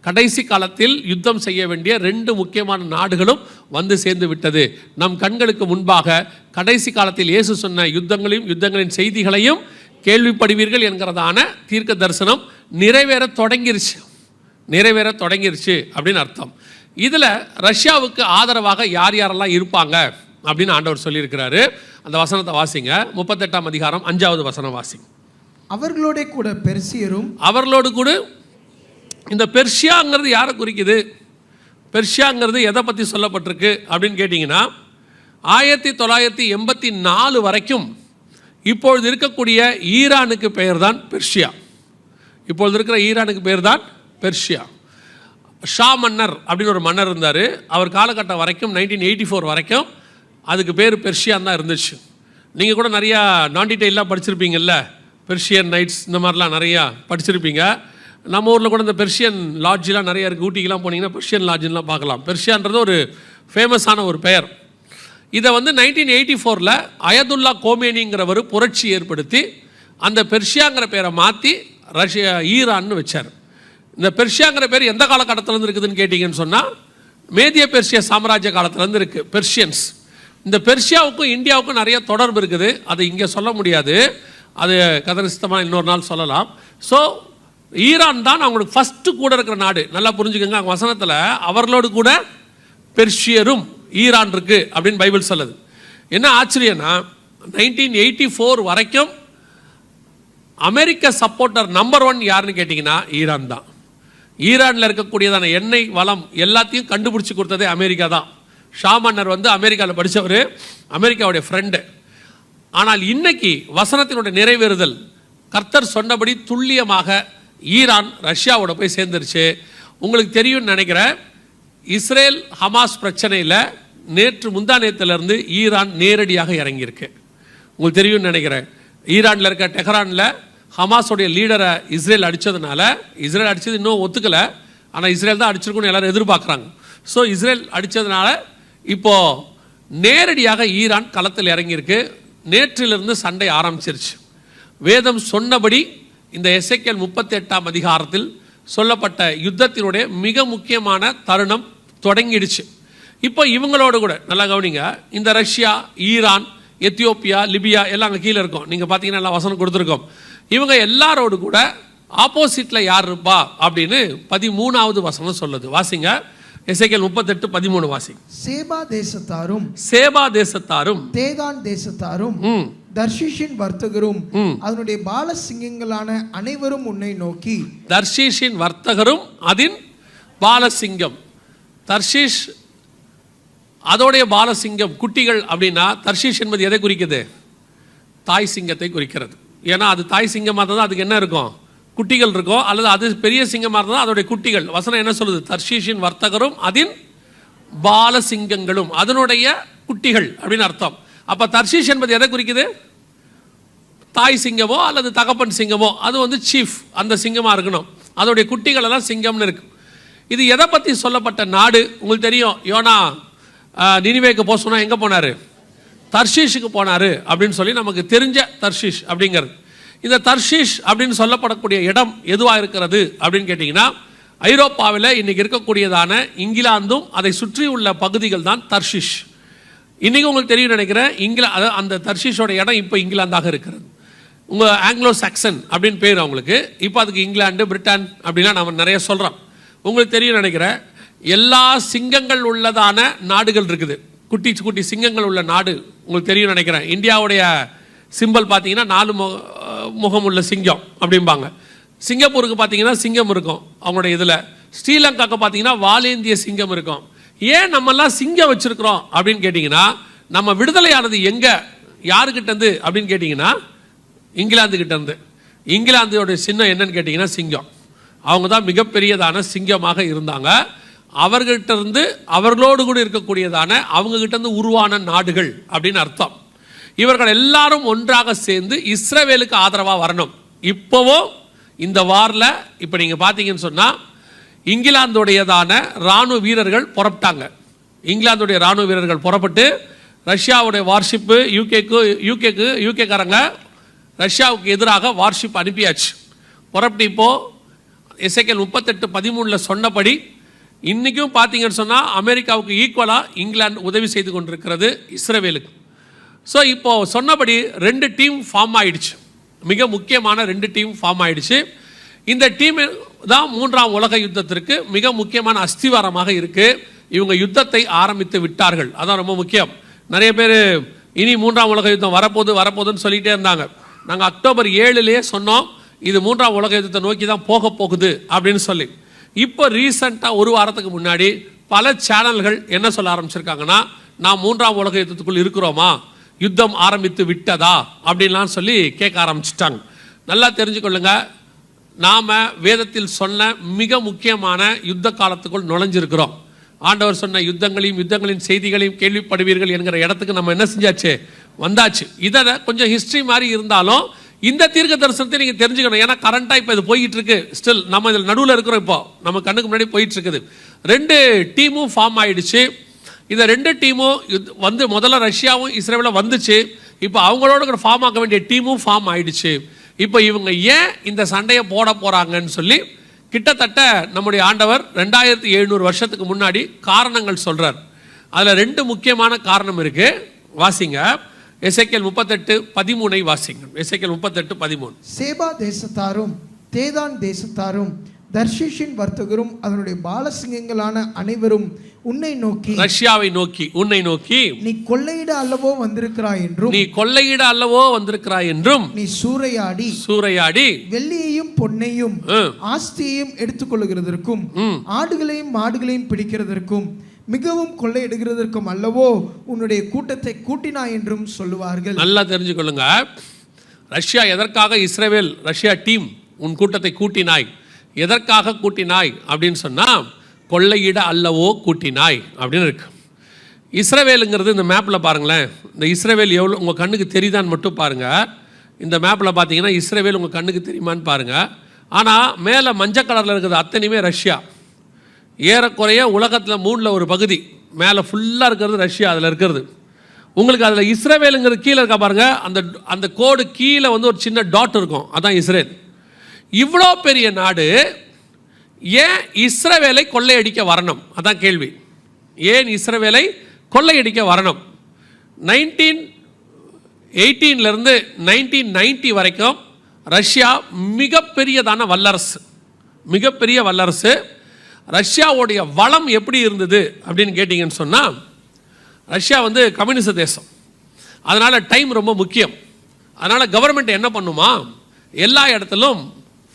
கடைசி காலத்தில் யுத்தம் செய்ய வேண்டிய 2 முக்கியமான நாடுகளும் வந்து சேர்ந்து விட்டது. நம் கண்களுக்கு முன்பாக கடைசி காலத்தில் இயேசு சொன்ன யுத்தங்களின் செய்திகளையும் கேள்விப்படுவீர்கள் என்கிறதான தீர்க்க தரிசனம் நிறைவேற தொடங்கிருச்சு அப்படின்னு அர்த்தம். இதில் ரஷ்யாவுக்கு ஆதரவாக யார் யாரெல்லாம் இருப்பாங்க அப்படின்னு ஆண்டவர் சொல்லியிருக்கிறாரு. அந்த வசனத்தை வாசிங்க. 38ஆம் அதிகாரம் 5வது வசனம் வாசிங்க. அவர்களோட கூட பெர்சியரும். அவர்களோடு கூட இந்த பெர்ஷியாங்கிறது யாரை குறிக்குது? பெர்ஷியாங்கிறது எதை பற்றி சொல்லப்பட்டிருக்கு அப்படின்னு கேட்டிங்கன்னா 1984 வரைக்கும் இப்பொழுது இருக்கக்கூடிய ஈரானுக்கு பெயர் தான் பெர்ஷியா. இப்பொழுது இருக்கிற ஈரானுக்கு பெயர் தான் பெர்ஷியா. ஷா மன்னர் அப்படின்னு ஒரு மன்னர் இருந்தார். அவர் காலகட்டம் வரைக்கும் 1984 வரைக்கும் அதுக்கு பேர் பெர்ஷியான் தான் இருந்துச்சு. நீங்கள் கூட நிறையா நான் டீட்டெயிலாக படிச்சிருப்பீங்கல்ல, பெர்ஷியன் நைட்ஸ் இந்த மாதிரிலாம் நிறையா படிச்சிருப்பீங்க. நம்ம ஊரில் கூட இந்த பெர்ஷியன் லாட்ஜெலாம் நிறையா இருக்குது. ஊட்டிக்கெலாம் போனீங்கன்னா பெர்ஷியன் லாட்ஜெலாம் பார்க்கலாம். பெர்ஷியான்றது ஒரு ஃபேமஸான ஒரு பெயர். இதை 1984 அயதுல்லா கோமேனிங்கிறவர் புரட்சி ஏற்படுத்தி அந்த பெர்ஷியாங்கிற பேரை மாற்றி ஈரான்னு வச்சார். இந்த பெர்ஷியாங்கிற பேர் எந்த காலகட்டத்திலேருந்து இருக்குதுன்னு கேட்டிங்கன்னு சொன்னால் மேதிய பெர்ஷிய சாம்ராஜ்ய காலத்திலேருந்து இருக்குது பெர்ஷியன்ஸ். இந்த பெர்ஷியாவுக்கும் இந்தியாவுக்கும் நிறைய தொடர்பு இருக்குது. அது இங்கே சொல்ல முடியாது, அது கதரிஸ்தமாக இன்னொரு நாள் சொல்லலாம். ஸோ ஈரான் தான் அவங்களுக்கு ஃபஸ்ட்டு கூட இருக்கிற நாடு. நல்லா புரிஞ்சுக்கோங்க. அவங்க வசனத்தில் அவர்களோடு கூட பெர்ஷியரும் ஈரான் இருக்குது அப்படின்னு பைபிள் சொல்லுது. என்ன ஆச்சரியன்னா 1984 வரைக்கும் அமெரிக்க சப்போர்ட்டர் நம்பர் 1 யாருன்னு கேட்டிங்கன்னா ஈரான் தான். ஈரானில் இருக்கக்கூடியதான எண்ணெய் வளம் எல்லாத்தையும் கண்டுபிடிச்சி கொடுத்ததே அமெரிக்கா தான். ஷா மன்னர் அமெரிக்காவில் படித்தவர், அமெரிக்காவுடைய ஃப்ரெண்டு. ஆனால் இன்னைக்கு வசனத்தினுடைய நிறைவேறுதல் கர்த்தர் சொன்னபடி துல்லியமாக ஈரான் ரஷ்யாவோட போய் சேர்ந்துருச்சு. உங்களுக்கு தெரியும்னு நினைக்கிறேன், இஸ்ரேல் ஹமாஸ் பிரச்சனையில் முந்தா நேரத்திலிருந்து ஈரான் நேரடியாக இறங்கியிருக்கு. உங்களுக்கு தெரியும்னு நினைக்கிறேன், ஈரானில் இருக்க டெஹரானில் ஹமாஸோடைய லீடரை இஸ்ரேல் அடித்ததுனால, இஸ்ரேல் அடித்தது இன்னும் ஒத்துக்கலை, ஆனால் இஸ்ரேல் தான் அடிச்சிருக்குன்னு எல்லோரும் எதிர்பார்க்குறாங்க. ஸோ இஸ்ரேல் அடித்ததுனால இப்போது நேரடியாக ஈரான் களத்தில் இறங்கியிருக்கு. நேற்றிலிருந்து சண்டை ஆரம்பிச்சிருச்சு. வேதம் சொன்னபடி இந்த எசேக்கியேல் 38ஆம் அதிகாரத்தில் சொல்லப்பட்ட யுத்தத்தினுடைய மிக முக்கியமான தருணம் தொடங்கிடுச்சு. இப்போ இவங்களோடு கூட நல்லா கவனிங்க, இந்த ரஷ்யா, ஈரான், எத்தியோப்பியா, லிபியா எல்லாம் அங்கே கீழே இருக்கும். நீங்கள் பார்த்தீங்கன்னா எல்லாம் வசனம் கொடுத்துருக்கோம். இவங்க எல்லாரோடு கூட ஆப்போசிட்டில் யார் இருப்பா அப்படின்னு 13வது வசனம் சொல்லுது. வாசிங்க. எசேக்கியேல் 38:13 வாசிங்க. சேபா தேசத்தாரும் தேதான் தேசத்தாரும் தர்ஷீஷின் வர்த்தகரும் அதனுடைய பாலசிங்கங்களான அனைவரும் உன்னை நோக்கி. தர்ஷீஷின் வர்த்தகரும் அதின் பாலசிங்கம். தர்ஷீஷ் அதோடைய பாலசிங்கம் குட்டிகள் அப்படின்னா தர்ஷீஷ் என்பது எதை குறிக்குது? தாய் சிங்கத்தை குறிக்கிறது. ஏன்னா அது தாய் சிங்கமாக இருந்தால் அதுக்கு என்ன இருக்கும்? குட்டிகள் இருக்கும். அல்லது அது பெரிய சிங்கமாக இருந்தால் அதோடைய குட்டிகள். வசனம் என்ன சொல்லுது? தர்ஷீஷின் வர்த்தகரும் அதின் பாலசிங்கங்களும் அதனுடைய குட்டிகள் அப்படின்னு அர்த்தம். அப்போ தர்ஷீஷ் என்பது எதை குறிக்குது? தாய் சிங்கமோ அல்லது தகப்பன் சிங்கமோ, அது சீஃப், அந்த சிங்கமாக இருக்கணும். அதோடைய குட்டிகள் எல்லாம் சிங்கம்னு இருக்கு. இது எதை பற்றி சொல்லப்பட்ட நாடு? உங்களுக்கு தெரியும், யோனா நினிவேக்கு போக சொன்னால் எங்கே போனார்? தர்ஷீஷுக்கு போனார் அப்படின்னு சொல்லி நமக்கு தெரிஞ்ச தர்ஷீஷ் அப்படிங்கிறது. இந்த தர்ஷீஷ் அப்படின்னு சொல்லப்படக்கூடிய இடம் எதுவாக இருக்கிறது அப்படின்னு கேட்டிங்கன்னா, ஐரோப்பாவில் இன்றைக்கி இருக்கக்கூடியதான இங்கிலாந்தும் அதை சுற்றி உள்ள பகுதிகள் தான் தர்ஷீஷ். இன்றைக்கி உங்களுக்கு தெரியும் நினைக்கிறேன், அந்த தர்ஷீஷோட இடம் இப்போ இங்கிலாந்தாக இருக்கிறது. உங்கள் ஆங்கிலோ சாக்சன் அப்படின்னு பேர் அவங்களுக்கு. இப்போ அதுக்கு இங்கிலாந்து, பிரிட்டன் அப்படின்லாம் நம்ம நிறைய சொல்கிறோம். உங்களுக்கு தெரியும் நினைக்கிறேன், எல்லா சிங்கங்கள் உள்ளதான நாடுகள் இருக்குது. குட்டி குட்டி சிங்கங்கள் உள்ள நாடு உங்களுக்கு தெரியும் நினைக்கிறேன். இந்தியாவுடைய சிம்பல் பார்த்தீங்கன்னா 4 முகம் உள்ள சிங்கம் அப்படிம்பாங்க. சிங்கப்பூருக்கு பார்த்தீங்கன்னா சிங்கம் இருக்கும் அவங்களுடைய இதில். ஸ்ரீலங்காவுக்கு பார்த்தீங்கன்னா வாலேந்திய சிங்கம் இருக்கும். ஏன் நம்மெல்லாம் சிங்கம் வச்சுருக்கிறோம் அப்படின்னு கேட்டிங்கன்னா, நம்ம விடுதலையானது எங்கே, யாருக்கிட்டேருந்து அப்படின்னு கேட்டிங்கன்னா இங்கிலாந்துக்கிட்டேருந்து. இங்கிலாந்தோடைய சின்னம் என்னன்னு கேட்டிங்கன்னா சிங்கம். அவங்க தான் மிகப்பெரியதான சிங்கமாக இருந்தாங்க. அவர்கிட்ட இருந்து அவர்களோடு கூட இருக்கக்கூடியதான அவங்ககிட்டேருந்து உருவான நாடுகள் அப்படின்னு அர்த்தம். இவர்கள் எல்லாரும் ஒன்றாக சேர்ந்து இஸ்ரவேலுக்கு ஆதரவாக வரணும். இப்போவோ இந்த வாரில் இப்போ நீங்கள் பார்த்தீங்கன்னு சொன்னால் இங்கிலாந்துடையதான இராணுவ வீரர்கள் புறப்பட்டாங்க. இங்கிலாந்துடைய இராணுவ வீரர்கள் புறப்பட்டு ரஷ்யாவுடைய வார்ஷிப்பு யூகேக்காரங்க ரஷ்யாவுக்கு எதிராக வார்ஷிப் அனுப்பியாச்சு. புறப்பட்டு இப்போது எசேக்கியேல் 38:13 சொன்னபடி இன்றைக்கும் பார்த்தீங்கன்னு சொன்னால் அமெரிக்காவுக்கு ஈக்குவலாக இங்கிலாந்து உதவி செய்து கொண்டிருக்கிறது இஸ்ரவேலுக்கு. ஸோ இப்போது சொன்னபடி 2 டீம் ஃபார்ம் ஆயிடுச்சு, மிக முக்கியமான 2 டீம் ஃபார்ம் ஆயிடுச்சு. இந்த டீம் தான் 3ஆம் உலக யுத்தத்திற்கு மிக முக்கியமான அஸ்திவாரமாக இருக்குது. இவங்க யுத்தத்தை ஆரம்பித்து விட்டார்கள், அதான் ரொம்ப முக்கியம். நிறைய பேர் இனி 3ஆம் உலக யுத்தம் வரப்போகுதுன்னு சொல்லிகிட்டே இருந்தாங்க. நாங்கள் அக்டோபர் 7 சொன்னோம் இது 3ஆம் உலக யுத்தத்தை நோக்கி தான் போக போகுது அப்படின்னு சொல்லி. இப்போ ரீசெண்டாக ஒரு வாரத்துக்கு முன்னாடி பல சேனல்கள் என்ன சொல்ல ஆரம்பிச்சிருக்காங்கன்னா, நாம் 3ஆம் உலக யுத்தத்துக்குள் இருக்கிறோமா, யுத்தம் ஆரம்பித்து விட்டதா அப்படின்லாம் சொல்லி கேட்க ஆரம்பிச்சிட்டாங்க. நல்லா தெரிஞ்சுக்கொள்ளுங்க, நாம் வேதத்தில் சொன்ன மிக முக்கியமான யுத்த காலத்துக்குள் நுழைஞ்சிருக்கிறோம். ஆண்டவர் சொன்ன யுத்தங்களின் செய்திகளையும் கேள்விப்படுவீர்கள் என்கிற இடத்துக்கு நம்ம என்ன செஞ்சாச்சு, வந்தாச்சு. இதை கொஞ்சம் ஹிஸ்ட்ரி மாதிரி இருந்தாலும் இந்த தீர்க்க தரிசனத்தை நீங்கள் தெரிஞ்சுக்கணும். ஏன்னா கரண்டாக இப்போ இது போயிட்டு இருக்கு, ஸ்டில் நம்ம இதில் நடுவில் இருக்கிறோம். இப்போ நம்ம கண்ணுக்கு முன்னாடி போயிட்டு இருக்குது. 2 டீமும் ஃபார்ம் ஆயிடுச்சு. இந்த 2 டீமும் வந்து முதல்ல ரஷ்யாவும் இஸ்ரேலும் வந்துச்சு. இப்போ அவங்களோட ஃபார்ம் ஆக வேண்டிய டீமும் ஃபார்ம் ஆயிடுச்சு. இப்போ இவங்க ஏன் இந்த சண்டையை போட போகிறாங்கன்னு சொல்லி கிட்டத்தட்ட நம்முடைய ஆண்டவர் 2700 வருஷத்துக்கு முன்னாடி காரணங்கள் சொல்கிறார். அதில் 2 முக்கியமான காரணம் இருக்குது. வாசிங்க, எசேக்கியேல் 38:13 வாசிங்க. எசேக்கியேல் 38:13. சேபா தேசத்தாரும் தேதான் தேசத்தாரும் தர்ஷீஷின் வர்த்தகரும் அதனுடைய பாலசிங்கங்களான அனைவரும் உன்னை நோக்கி, ரஷ்யாவை நோக்கி, உன்னை நோக்கி, நீ கொள்ளையிட அல்லவோ வந்திருக்கிறாய் என்றும் நீ சூறையாடி வெள்ளியையும் பொன்னையும் ஆஸ்தியையும் எடுத்துக்கொள்ளுகிறதற்கும் ஆடுகளையும் மாடுகளையும் பிடிக்கிறதற்கும் மிகவும் கொள்ளையிடுகிறதற்கும் அல்லவோ உன்னுடைய கூட்டத்தை கூட்டினாய் என்றும் சொல்லுவார்கள். நல்லா தெரிஞ்சுக்கொள்ளுங்க, ரஷ்யா எதற்காக ரஷ்யா டீம் உன் கூட்டத்தை கூட்டினாய், எதற்காக கூட்டினாய் அப்படின்னு சொன்னால், கொள்ளையிட அல்லவோ கூட்டினாய் அப்படின்னு இருக்கு. இஸ்ரவேலுங்கிறது இந்த மேப்பில் பாருங்களேன். இந்த இஸ்ரவேல் எவ்வளோ உங்கள் கண்ணுக்கு தெரியுதான்னு மட்டும் பாருங்கள். இந்த மேப்பில் பார்த்தீங்கன்னா இஸ்ரவேல் உங்கள் கண்ணுக்கு தெரியுமான்னு பாருங்கள். ஆனால் மேலே மஞ்சள் கலரில் இருக்கிறது அத்தனையுமே ரஷ்யா. ஏறக்குறைய உலகத்தில் 3ல் ஒரு பகுதி மேலே ஃபுல்லாக இருக்கிறது ரஷ்யா. அதில் இருக்கிறது உங்களுக்கு அதில் இஸ்ரவேலுங்கிறது கீழே இருக்கா பாருங்கள். அந்த கோடு கீழே வந்து ஒரு சின்ன டாட் இருக்கும், அதான் இஸ்ரேல். இவ்வளோ பெரிய நாடு ஏன் இஸ்ரவேலை கொள்ளையடிக்க வரணும், அதான் கேள்வி. ஏன் இஸ்ரவேலை கொள்ளையடிக்க வரணும்? 1918 1990 வரைக்கும் ரஷ்யா மிகப்பெரியதான வல்லரசு. ரஷ்யாவுடைய வளம் எப்படி இருந்தது அப்படின்னு கேட்டிங்கன்னு சொன்னால், ரஷ்யா வந்து கம்யூனிச தேசம், அதனால் டைம் ரொம்ப முக்கியம். அதனால் கவர்மெண்ட் என்ன பண்ணுமா, எல்லா இடத்திலும்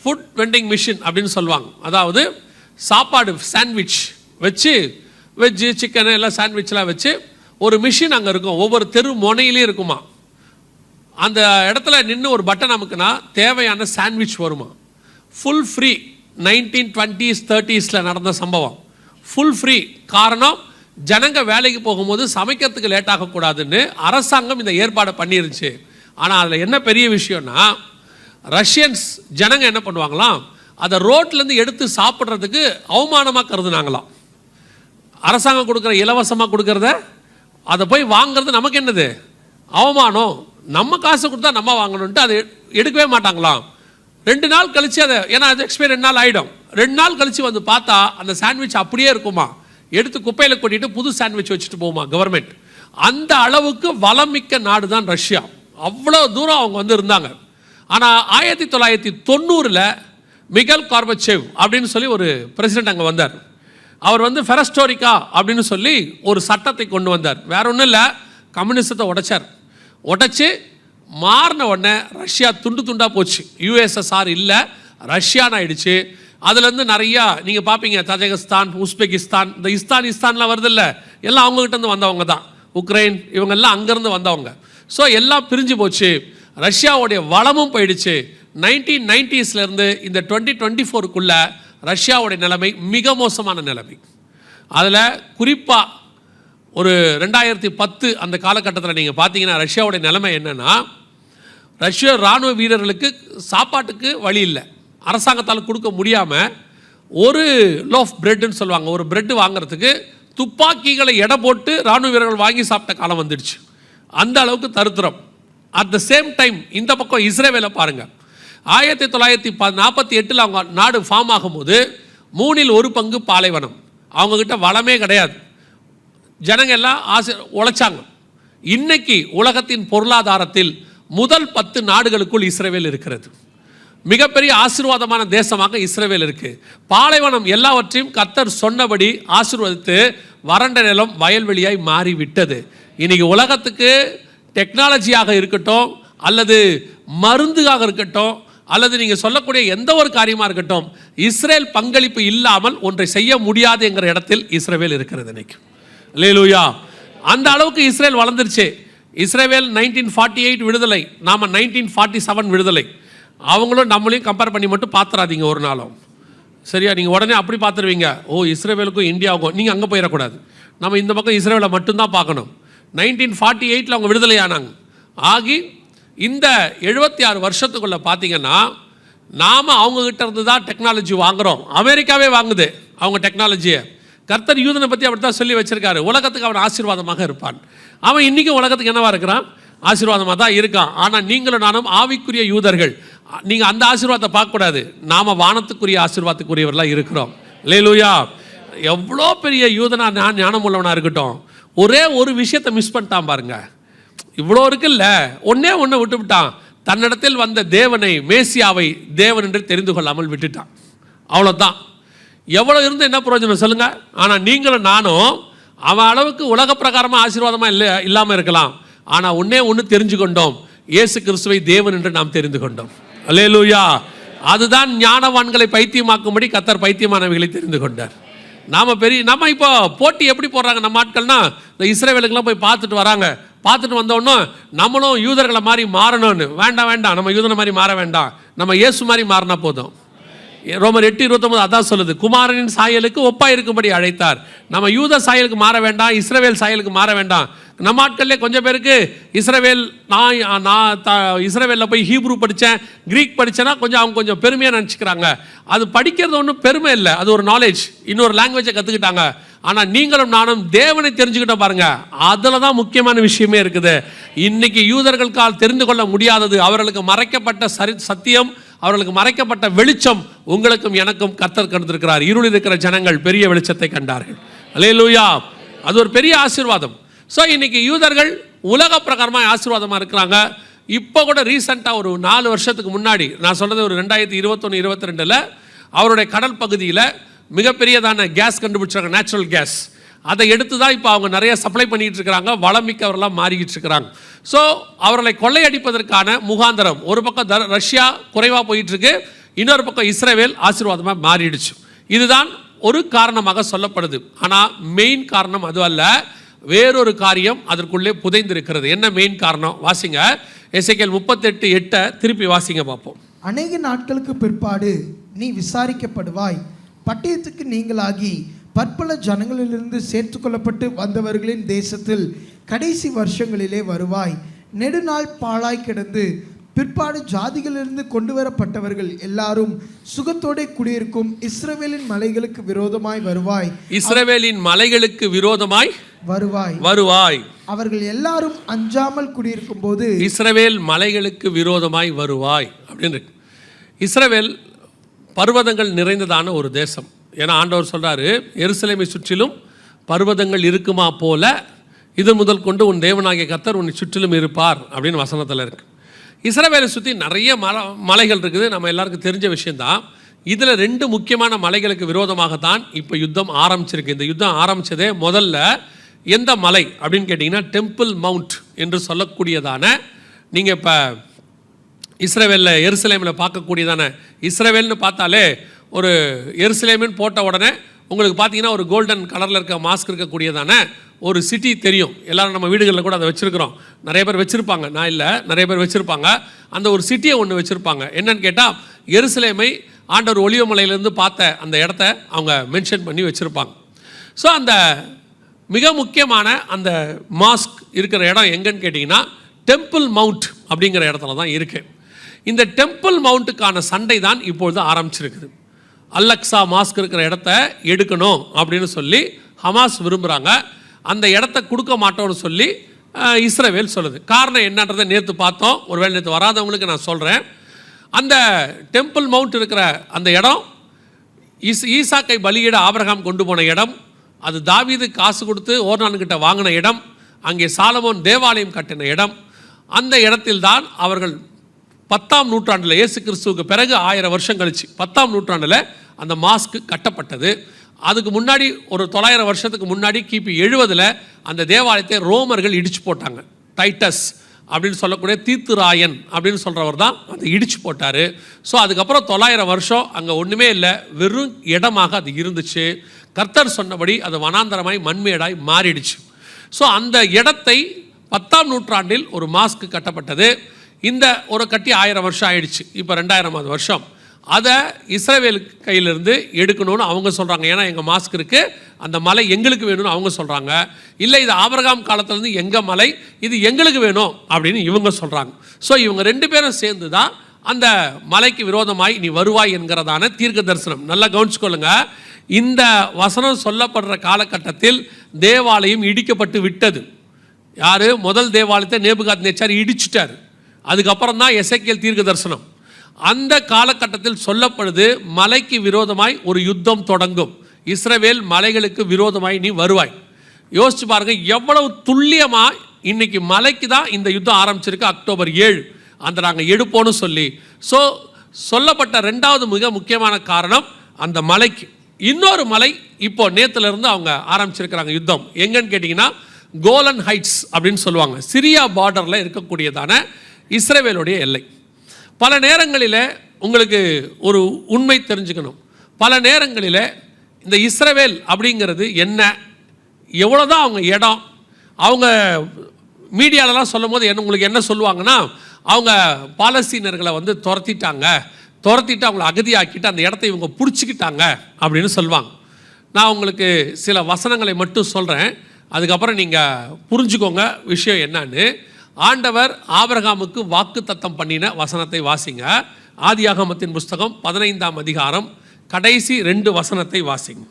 ஃபுட் வெண்டிங் மிஷின் அப்படின்னு சொல்லுவாங்க. அதாவது சாப்பாடு சாண்ட்விச் வச்சு, வெஜ்ஜு சிக்கனு எல்லாம் சாண்ட்விச்லாம் வச்சு ஒரு மிஷின் அங்கே இருக்கும், ஒவ்வொரு தெரு முனையிலையும் இருக்குமா. அந்த இடத்துல நின்று ஒரு பட்டன் அமுக்குனா தேவையான சாண்ட்விச் வருமா. Full free. 1920s 30s நடந்த சம்பவம். Full free. காரணம், ஜனங்க வேலைக்கு போகும்போது சமைக்கிறதுக்கு லேட் ஆகக்கூடாதுன்னு அரசாங்கம் இந்த ஏற்பாடை பண்ணிருந்துச்சு. ஆனால் அதில் என்ன பெரிய விஷயம்னா, ரஷ்யன்ஸ் ஜனங்க என்ன பண்ணுவாங்களாம், அதை ரோட்லேருந்து எடுத்து சாப்பிட்றதுக்கு அவமானமாக கருதுனாங்களாம். அரசாங்கம் கொடுக்குற இலவசமாக கொடுக்குறத அதை போய் வாங்கிறது நமக்கு என்னது அவமானம், நம்ம காசு கொடுத்தா நம்ம வாங்கணுன்ட்டு அதை எடுக்கவே மாட்டாங்களாம். 2 நாள் கழிச்சு அதை, ஏன்னா அது எக்ஸ்பைரி 2 நாள் ஆகிடும், 2 நாள் கழிச்சு வந்து பார்த்தா அந்த சாண்ட்விச் அப்படியே இருக்குமா, எடுத்து குப்பையில் கொட்டிட்டு புது சாண்ட்விச் வச்சுட்டு போகுமா கவர்மெண்ட். அந்த அளவுக்கு வளமிக்க நாடு தான் ரஷ்யா. அவ்வளோ தூரம் அவங்க வந்து இருந்தாங்க. ஆனால் 1990 மிகல் கார்பச்சேவ் அப்படின்னு சொல்லி ஒரு பிரசிடென்ட் அங்கே வந்தார். அவர் வந்து ஃபெரஸ்டோரிக்கா அப்படின்னு சொல்லி ஒரு சட்டத்தை கொண்டு வந்தார். வேற ஒன்றும் இல்லை, கம்யூனிசத்தை உடைச்சு மாறின உடனே ரஷ்யா துண்டு துண்டாக போச்சு. யூஎஸ்எஸ்ஆர் இல்லை, ரஷ்யான்னு ஆயிடுச்சு. அதுலேருந்து நிறையா நீங்கள் பார்ப்பீங்க, தஜகிஸ்தான், உஸ்பெகிஸ்தான், இந்த இஸ்தான்லாம் வருது இல்லை, எல்லாம் அவங்ககிட்டருந்து வந்தவங்க தான். உக்ரைன் இவங்கெல்லாம் அங்கேருந்து வந்தவங்க. ஸோ எல்லாம் பிரிஞ்சு போச்சு. ரஷ்யாவுடைய வளமும் போயிடுச்சு. 1990s இந்த 2024 ரஷ்யாவுடைய நிலைமை மிக மோசமான நிலைமை. அதில் குறிப்பாக ஒரு 2010 அந்த காலகட்டத்தில் நீங்கள் பார்த்தீங்கன்னா ரஷ்யாவுடைய நிலைமை என்னென்னா, ரஷ்ய இராணுவ வீரர்களுக்கு சாப்பாட்டுக்கு வழி இல்லை, அரசாங்கத்தால் கொடுக்க முடியாமல் ஒரு லோஃப் பிரெட்டுன்னு சொல்லுவாங்க, ஒரு பிரெட்டு வாங்குறதுக்கு துப்பாக்கிகளை எடை போட்டு இராணுவ வீரர்கள் வாங்கி சாப்பிட்ட காலம் வந்துடுச்சு. அந்த அளவுக்கு தருத்திரம். அட் த சேம் டைம் இந்த பக்கம் இஸ்ரேவேலை பாருங்கள். 1948 அவங்க நாடு ஃபார்ம் ஆகும்போது 1/3 பாலைவனம். அவங்கக்கிட்ட வளமே கிடையாது. ஜனங்க எல்லாம் உழைச்சாங்க. இன்னைக்கு உலகத்தின் பொருளாதாரத்தில் முதல் 10 நாடுகளுக்குள் இஸ்ரவேல் இருக்கிறது. மிகப்பெரிய ஆசீர்வாதமான தேசமாக இஸ்ரவேல் இருக்கு. பாலைவனம் எல்லாவற்றையும் கர்த்தர் சொன்னபடி ஆசீர்வதித்து வறண்ட நிலம் வயல்வெளியாய் மாறிவிட்டது. இன்னைக்கு உலகத்துக்கு டெக்னாலஜியாக இருக்கட்டும், அல்லது மருந்துகாக இருக்கட்டும், அல்லது நீங்கள் சொல்லக்கூடிய எந்த ஒரு காரியமாக இருக்கட்டும், இஸ்ரேல் பங்களிப்பு இல்லாமல் ஒன்றை செய்ய முடியாது என்கிற இடத்தில் இஸ்ரவேல் இருக்கிறது இன்னைக்கு. அல்லேலூயா. அந்த அளவுக்கு இஸ்ரேல் வளர்ந்துருச்சு. இஸ்ரேல் 1948 விடுதலை, நாம் 1947 விடுதலை. அவங்களும் நம்மளையும் கம்பேர் பண்ணி மட்டும் பார்த்துறாதீங்க ஒரு நாளும், சரியா? நீங்கள் உடனே அப்படி பார்த்துருவீங்க, ஓ இஸ்ரேலுக்கும் இந்தியாவுக்கும், நீங்கள் அங்கே போயிடக்கூடாது. நம்ம இந்த பக்கம் இஸ்ரேலை மட்டும்தான் பார்க்கணும். 1948 அவங்க விடுதலை ஆனாங்க. ஆகி இந்த 76 வருஷத்துக்குள்ளே பார்த்தீங்கன்னா நாம் அவங்கக்கிட்ட இருந்து தான் டெக்னாலஜி வாங்குகிறோம். அமெரிக்காவே வாங்குது அவங்க டெக்னாலஜியை. கர்த்தர் யூதனை பற்றி அப்படி தான் சொல்லி வச்சிருக்காரு, உலகத்துக்கு அவன் ஆசீர்வாதமாக இருப்பான். அவன் இன்றைக்கும் உலகத்துக்கு என்னவா இருக்கிறான்? ஆசீர்வாதமாக தான் இருக்கான். ஆனால் நீங்களும் நானும் ஆவிக்குரிய யூதர்கள். நீங்கள் அந்த ஆசீர்வாதத்தை பார்க்கக்கூடாது, நாம் வானத்துக்குரிய ஆசீர்வாதத்துக்குரியவர்களாக இருக்கிறோம். அல்லேலூயா. எவ்வளோ பெரிய யூதனா ஞானம் உள்ளவனாக இருக்கட்டும், ஒரே ஒரு விஷயத்தை மிஸ் பண்ணிட்டான் பாருங்க. இவ்வளோ இருக்குல்ல, ஒன்னே ஒன்று விட்டுவிட்டான். தன்னிடத்தில் வந்த தேவனை, மேசியாவை தேவன் என்று தெரிந்து கொள்ளாமல் விட்டுட்டான். அவ்வளோதான். எவ்வளோ இருந்து என்ன பிரயோஜனம் சொல்லுங்க? ஆனால் நீங்களும் நானும் அவன் அளவுக்கு உலக பிரகாரமாக ஆசீர்வாதமாக இல்லாமல் இருக்கலாம். ஆனால் ஒன்னே ஒன்று தெரிஞ்சு கொண்டோம், இயேசு கிறிஸ்துவை தேவன் என்று நாம் தெரிந்து கொண்டோம். அல்லேலூயா. அதுதான் ஞானவான்களை பைத்தியமாக்கும்படி கர்த்தர் பைத்தியமானவைகளை தெரிந்து கொண்டார். நம்ம இப்போ போட்டி எப்படி போடுறாங்க நம்ம ஆட்கள்னா, இந்த இஸ்ரவேலுக்கெல்லாம் போய் பார்த்துட்டு வராங்க. பார்த்துட்டு வந்தோடனே நம்மளும் யூதர்களை மாதிரி மாறணும்னு. வேண்டாம், நம்ம யூதனை மாதிரி மாற வேண்டாம், நம்ம இயேசு மாதிரி மாறினா போதும். ரோமர் 8:29 அதான் சொல்லுது, குமாரனின் சாயலுக்கு ஒப்பாக இருக்கும்படி அழைத்தார். நம்ம யூத சாயலுக்கு மாற வேண்டாம், இஸ்ரவேல் சாயலுக்கு மாற வேண்டாம். நம்ம ஆட்கள்லே கொஞ்சம் பேருக்கு நான் இஸ்ரவேலில் போய் ஹீப்ரூ படித்தேன், கிரீக் படித்தேன்னா அவங்க கொஞ்சம் பெருமையாக நினச்சிக்கிறாங்க. அது படிக்கிறது ஒன்றும் பெருமை இல்லை, அது ஒரு நாலேஜ், இன்னொரு லாங்குவேஜை கற்றுக்கிட்டாங்க. ஆனால் நீங்களும் நானும் தேவனை தெரிஞ்சுக்கிட்டோம் பாருங்க, அதில் தான் முக்கியமான விஷயமே இருக்குது. இன்னைக்கு யூதர்களுக்கால் தெரிந்து கொள்ள முடியாதது, அவர்களுக்கு மறைக்கப்பட்ட சத்தியம், அவர்களுக்கு மறைக்கப்பட்ட வெளிச்சம் உங்களுக்கும் எனக்கும் கர்த்தர் கொடுத்திருக்கிறார். இருள் இருக்கிற ஜனங்கள் பெரிய வெளிச்சத்தை கண்டார்கள். அல்லேலூயா. அது ஒரு பெரிய ஆசீர்வாதம். ஸோ இன்னைக்கு யூதர்கள் உலக பிரகாரமாக ஆசீர்வாதமாக இருக்கிறாங்க. இப்போ கூட ரீசெண்டாக ஒரு 4 வருஷத்துக்கு முன்னாடி, நான் சொல்கிறது ஒரு 2021-22 அவருடைய கடல் பகுதியில் மிகப்பெரியதான கேஸ் கண்டுபிடிச்சாங்க, நேச்சுரல் கேஸ். அதை எடுத்து தான் இப்போ அவங்க நிறைய சப்ளை பண்ணிகிட்டு இருக்கிறாங்க, வளமிக்கவரெல்லாம் மாறிக்கிட்டு இருக்கிறாங்க. ஸோ அவர்களை கொள்ளையடிப்பதற்கான முகாந்திரம், ஒரு பக்கம் ரஷ்யா குறைவாக போயிட்டுருக்கு, இன்னொரு பக்கம் இஸ்ரேல் ஆசீர்வாதமாக மாறிடுச்சு. இதுதான் ஒரு காரணமாக சொல்லப்படுது. ஆனால் மெயின் காரணம் அது அல்ல, வேறொரு காரியம் அதற்குள்ளே புதைந்திருக்கிறது. என்ன மெயின் காரணம்? வாசிங்க, எசேக்கியேல் 38:8 திருப்பி வாசிங்க பார்ப்போம். அநேக நாட்களுக்கு பிற்பாடு நீ விசாரிக்கப்படுவாய், பட்டயத்துக்கு நீங்களாகி பற்பல ஜனங்களிலிருந்து சேர்த்துக்கொள்ளப்பட்டு வந்தவர்களின் தேசத்தில் கடைசி வருஷங்களிலே வருவாய். நெடுநாள் பாழாய் கிடந்து பிற்பாடு ஜாதிகளிலிருந்து கொண்டு வரப்பட்டவர்கள் எல்லாரும் சுகத்தோടെ குடியிருக்கும் இஸ்ரவேலின் மலைகளுக்கு விரோதமாய் வருவாய். இஸ்ரவேலின் மலைகளுக்கு விரோதமாய் வருவாய். அவர்கள் எல்லாரும் அஞ்சாமல் குடியிருக்கும் போது இஸ்ரவேல் மலைகளுக்கு விரோதமாய் வருவாய் அப்படின்னு. இஸ்ரவேல் பர்வதங்கள் நிறைந்ததான ஒரு தேசம். ஏன்னா ஆண்டவர் சொல்றாரு, எருசலேமை சுற்றிலும் பர்வதங்கள் இருக்குமா போல இது முதல் கொண்டு உன் தேவனாகிய கர்த்தர் உன்னை சுற்றிலும் இருப்பார் அப்படின்னு வசனத்தில் இருக்கு. இஸ்ரவேலை சுற்றி நிறைய மலைகள் இருக்குது, நம்ம எல்லாருக்கும் தெரிஞ்ச விஷயந்தான். இதில் 2 முக்கியமான மலைகளுக்கு விரோதமாகத்தான் இப்போ யுத்தம் ஆரம்பிச்சிருக்கு. இந்த யுத்தம் ஆரம்பித்ததே முதல்ல எந்த மலை அப்படின்னு கேட்டிங்கன்னா, டெம்பிள் மவுண்ட் என்று சொல்லக்கூடியதான, நீங்கள் இப்போ இஸ்ரவேலில் எருசலேமில் பார்க்கக்கூடியதான, இஸ்ரவேல்னு பார்த்தாலே ஒரு எருசலேமின்னு போட்ட உடனே உங்களுக்கு பார்த்தீங்கன்னா ஒரு கோல்டன் கலரில் இருக்க மாஸ்க் இருக்கக்கூடியதான ஒரு சிட்டி தெரியும். எல்லோரும் நம்ம வீடுகளில் கூட அதை வச்சுருக்கிறோம். நிறைய பேர் வச்சுருப்பாங்க, நான் இல்லை, நிறைய பேர் வச்சுருப்பாங்க. அந்த ஒரு சிட்டியை ஒன்று வச்சுருப்பாங்க. என்னன்னு கேட்டால், எருசலேமை ஆண்டவர் ஒலிவ மலையிலேருந்து பார்த்த அந்த இடத்த அவங்க மென்ஷன் பண்ணி வச்சுருப்பாங்க. ஸோ அந்த மிக முக்கியமான அந்த மாஸ்க் இருக்கிற இடம் எங்கன்னு கேட்டிங்கன்னா, டெம்பிள் மவுண்ட் அப்படிங்கிற இடத்துல தான் இருக்குது. இந்த டெம்பிள் மவுண்ட்டுக்கான சண்டை தான் இப்பொழுது ஆரம்பிச்சிருக்குது. அல்லக்ஸா மாஸ்க் இருக்கிற இடத்த எடுக்கணும் அப்படின்னு சொல்லி ஹமாஸ் விரும்புகிறாங்க. அந்த இடத்த கொடுக்க மாட்டோம்னு சொல்லி இஸ்ரவேல் சொல்லுது. காரணம் என்னன்றதை நேற்று பார்த்தோம், ஒருவேளை நேற்று வராதவங்களுக்கு நான் சொல்கிறேன். அந்த டெம்பிள் மவுண்ட் இருக்கிற அந்த இடம் ஈசாக்கை பலியிட ஆபிரகாம் கொண்டு போன இடம், அது தாவீது காசு கொடுத்து ஓர்னான்கிட்ட வாங்கின இடம், அங்கே சாலமோன் தேவாலயம் கட்டின இடம். அந்த இடத்தில்தான் அவர்கள் 10ஆம் நூற்றாண்டில், இயேசு கிறிஸ்துவுக்கு பிறகு 1000 வருஷம் கழிச்சு 10ஆம் நூற்றாண்டில் அந்த மாஸ்க் கட்டப்பட்டது. அதுக்கு முன்னாடி ஒரு 900 வருஷத்துக்கு முன்னாடி கிபி 70 அந்த தேவாலயத்தை ரோமர்கள் இடிச்சு போட்டாங்க. டைட்டஸ் அப்படின்னு சொல்லக்கூடிய தீத்துராயன் அப்படின்னு சொல்கிறவர் தான் அதை இடிச்சு போட்டார். ஸோ அதுக்கப்புறம் 900 வருஷம் அங்கே ஒன்றுமே இல்லை, வெறும் இடமாக அது இருந்துச்சு. கர்த்தர் சொன்னபடி அது வனாந்தரமாய் மண்மேடாய் மாறிடுச்சு. ஸோ அந்த இடத்தை 10ஆம் நூற்றாண்டில் ஒரு மாஸ்க் கட்டப்பட்டது. இந்த ஒரு கட்டி 1000 வருஷம் ஆயிடுச்சு. இப்போ 2000வது வருஷம் அதை இஸ்ரவேல் கையிலிருந்து எடுக்கணும்னு அவங்க சொல்கிறாங்க. ஏன்னா எங்கள் மாஸ்க் இருக்குது, அந்த மலை எங்களுக்கு வேணும்னு அவங்க சொல்கிறாங்க. இல்லை, இது ஆபிரகாம் காலத்திலேருந்து எங்கள் மலை, இது எங்களுக்கு வேணும் அப்படின்னு இவங்க சொல்கிறாங்க. ஸோ இவங்க 2 பேரும் சேர்ந்து தான் அந்த மலைக்கு விரோதமாய் நீ வருவாய் என்கிறதான தீர்க்க தரிசனம். நல்லா கவனிச்சுக்கொள்ளுங்க. இந்த வசனம் சொல்லப்படுற காலகட்டத்தில் தேவாலயம் இடிக்கப்பட்டு விட்டது. யார்? முதல் தேவாலயத்தை நேபுகாத்நேச்சார் இடிச்சிட்டார். அதுக்கப்புறம் தான் எசேக்கியேல் தீர்க்க தரிசனம். அந்த காலகட்டத்தில் சொல்லப்படுது, மலைக்கு விரோதமாய் ஒரு யுத்தம் தொடங்கும், இஸ்ரவேல் மலைகளுக்கு விரோதமாய் நீ வருவாய். யோசிச்சு பாருங்க, எவ்வளவு துல்லியமா இன்னைக்கு மலைக்கு தான் இந்த யுத்தம் ஆரம்பிச்சிருக்கு. அக்டோபர் 7 அந்த நாங்கள் எடுப்போன்னு சொல்லி. ஸோ சொல்லப்பட்ட 2வது மிக முக்கியமான காரணம் அந்த மலைக்கு. இன்னொரு மலை இப்போ நேற்றுலேருந்து அவங்க ஆரம்பிச்சிருக்கிறாங்க யுத்தம். எங்கன்னு கேட்டிங்கன்னா கோலன் ஹைட்ஸ் அப்படின்னு சொல்லுவாங்க. சிரியா பார்டரில் இருக்கக்கூடியதான இஸ்ரவேலுடைய எல்லை. பல நேரங்களில் உங்களுக்கு ஒரு உண்மை தெரிஞ்சுக்கணும். பல நேரங்களில் இந்த இஸ்ரவேல் அப்படிங்கிறது என்ன, எவ்வளோதான் அவங்க இடம், அவங்க மீடியாலலாம் சொல்லும் போது உங்களுக்கு என்ன சொல்லுவாங்கன்னா, அவங்க பாலஸ்தீனர்களை வந்து துரத்திட்டு அவங்கள அகதியாக்கிட்டு அந்த இடத்த இவங்க பிடிச்சிக்கிட்டாங்க அப்படின்னு சொல்லுவாங்க. நான் உங்களுக்கு சில வசனங்களை மட்டும் சொல்கிறேன், அதுக்கப்புறம் நீங்கள் புரிஞ்சுக்கோங்க விஷயம் என்னன்னு. ஆண்டவர் ஆபிரகாமுக்கு வாக்கு தத்தம் பண்ணின வசனத்தை வாசிங்க. ஆதியாகமத்தின் புஸ்தகம் 15ஆம் அதிகாரம் கடைசி 2 வசனத்தை வாசிங்க.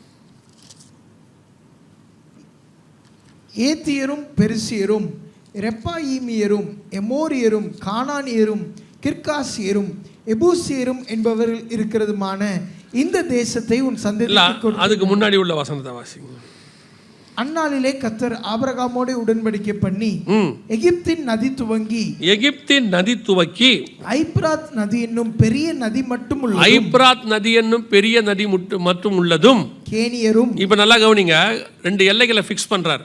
ஏத்தியரும் பெரிசியரும் ரெப்பாயீமியரும் எமோரியரும் கானானியரும் கிர்காசியரும் எபூசியரும் என்பவர்கள் இருக்கிறதுமான இந்த தேசத்தை உன் சந்ததிக்கு. அதுக்கு முன்னாடி உள்ள வசனத்தை வாசிங்க. அந்நாளிலே கர்த்தர் ஆபிரகாமோடு உடன்படிக்கை பண்ணி எகிப்தின் நதி துவக்கி ஐப்ராத் நதி என்னும் பெரிய நதி மட்டும் உள்ளதும் கேனியரும். இப்போ நல்லா கவனிங்க, 2 எல்லைகளை ஃபிக்ஸ் பண்றாரு.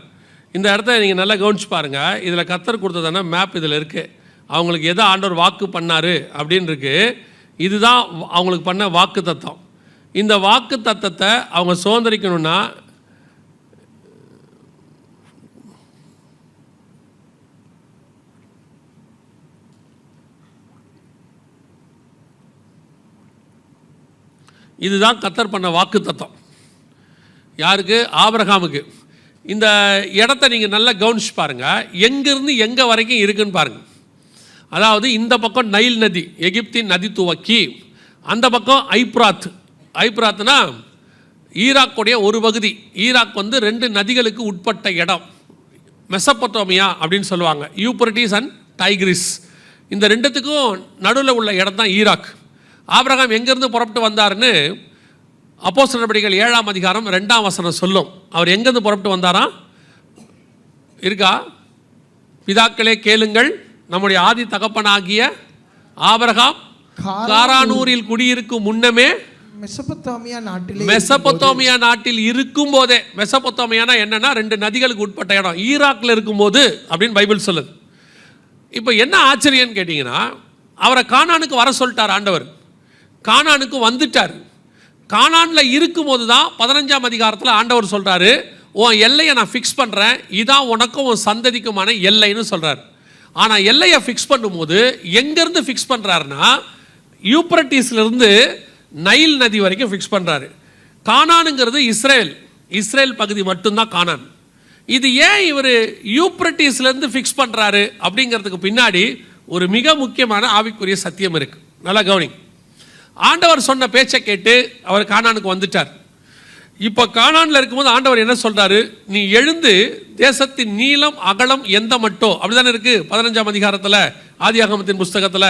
இந்த இடத்த நீங்க நல்லா கவனிச்சு பாருங்க. இதுல கர்த்தர் கொடுத்ததான மேப் இதுல இருக்கு. அவங்களுக்கு எதை ஆண்டவர் வாக்கு பண்ணாரு அப்படின்னு இருக்கு. இதுதான் அவங்களுக்கு பண்ண வாக்கு தத்தம். இந்த வாக்கு தத்தத்தை அவங்க சுதந்திரிக்கணும்னா இதுதான் கர்த்தர் பண்ண வாக்கு தத்தம். யாருக்கு? ஆபிரகாமுக்கு. இந்த இடத்த நீங்கள் நல்லா கவனிச்சு பாருங்கள். எங்கேருந்து எங்கே வரைக்கும் இருக்குன்னு பாருங்கள். அதாவது இந்த பக்கம் நைல் நதி, எகிப்தின் நதி துவக்கி, அந்த பக்கம் ஐப்ராத்னா ஈராக்குடைய ஒரு பகுதி. ஈராக் வந்து 2 நதிகளுக்கு உட்பட்ட இடம். மெசபொத்தோமியா அப்படின்னு சொல்லுவாங்க, யூப்ரட்டிஸ் அண்ட் டைக்ரிஸ். இந்த 2த்துக்கும் நடுவில் உள்ள இடம் தான் ஈராக். ஆபிரகாம் எங்கேருந்து புறப்பட்டு வந்தாருன்னு அப்போஸ்தலர் நடபடிகள் 7ஆம் அதிகாரம் 2ஆம் வசனம் சொல்லும். அவர் எங்கேருந்து புறப்பட்டு வந்தாராம் இருக்கா? பிதாக்களே கேளுங்கள், நம்முடைய ஆதி தகப்பனாகிய ஆபிரகாம் காரானூரில் குடியிருக்கும் முன்னமே மெசபொத்தோமியா நாட்டில் இருக்கும் போதே. மெசபொத்தோமியானா என்னன்னா 2 நதிகளுக்கு உட்பட்ட இடம். ஈராக்ல இருக்கும்போது அப்படின்னு பைபிள் சொல்லுது. இப்போ என்ன ஆச்சரியன்னு கேட்டிங்கன்னா, அவரை கானானுக்கு வர சொல்லிட்டார் ஆண்டவர். கானானுக்கு வந்துட்டார். கானானில் இருக்கும்போது தான் 15ஆம் அதிகாரத்தில் ஆண்டவர் சொல்கிறாரு, உன் எல்லையை நான் ஃபிக்ஸ் பண்ணுறேன், இதான் உனக்கும் உன் சந்ததிக்குமான எல்லைன்னு சொல்கிறார். ஆனால் எல்லையை ஃபிக்ஸ் பண்ணும்போது எங்கேருந்து ஃபிக்ஸ் பண்ணுறாருன்னா, யூப்ரட்டிஸ்லேருந்து நைல் நதி வரைக்கும் ஃபிக்ஸ் பண்ணுறாரு. கானானுங்கிறது இஸ்ரேல் பகுதி மட்டும்தான் கானான். இது ஏன் இவர் யூப்ரட்டிஸ்லேருந்து ஃபிக்ஸ் பண்ணுறாரு அப்படிங்கிறதுக்கு பின்னாடி ஒரு மிக முக்கியமான ஆவிக்குரிய சத்தியம் இருக்குது. நல்லா கவனி. ஆண்டவர் சொன்ன பேச்சை கேட்டு அவர் கானானுக்கு வந்துட்டார். இப்போ கானானில் இருக்கும்போது ஆண்டவர் என்ன சொல்கிறாரு, நீ எழுந்து தேசத்தின் நீளம் அகலம் எந்த மட்டோ, அப்படிதானே இருக்குது 15ஆம் அதிகாரத்தில் ஆதியாகமத்தின் புஸ்தகத்தில்.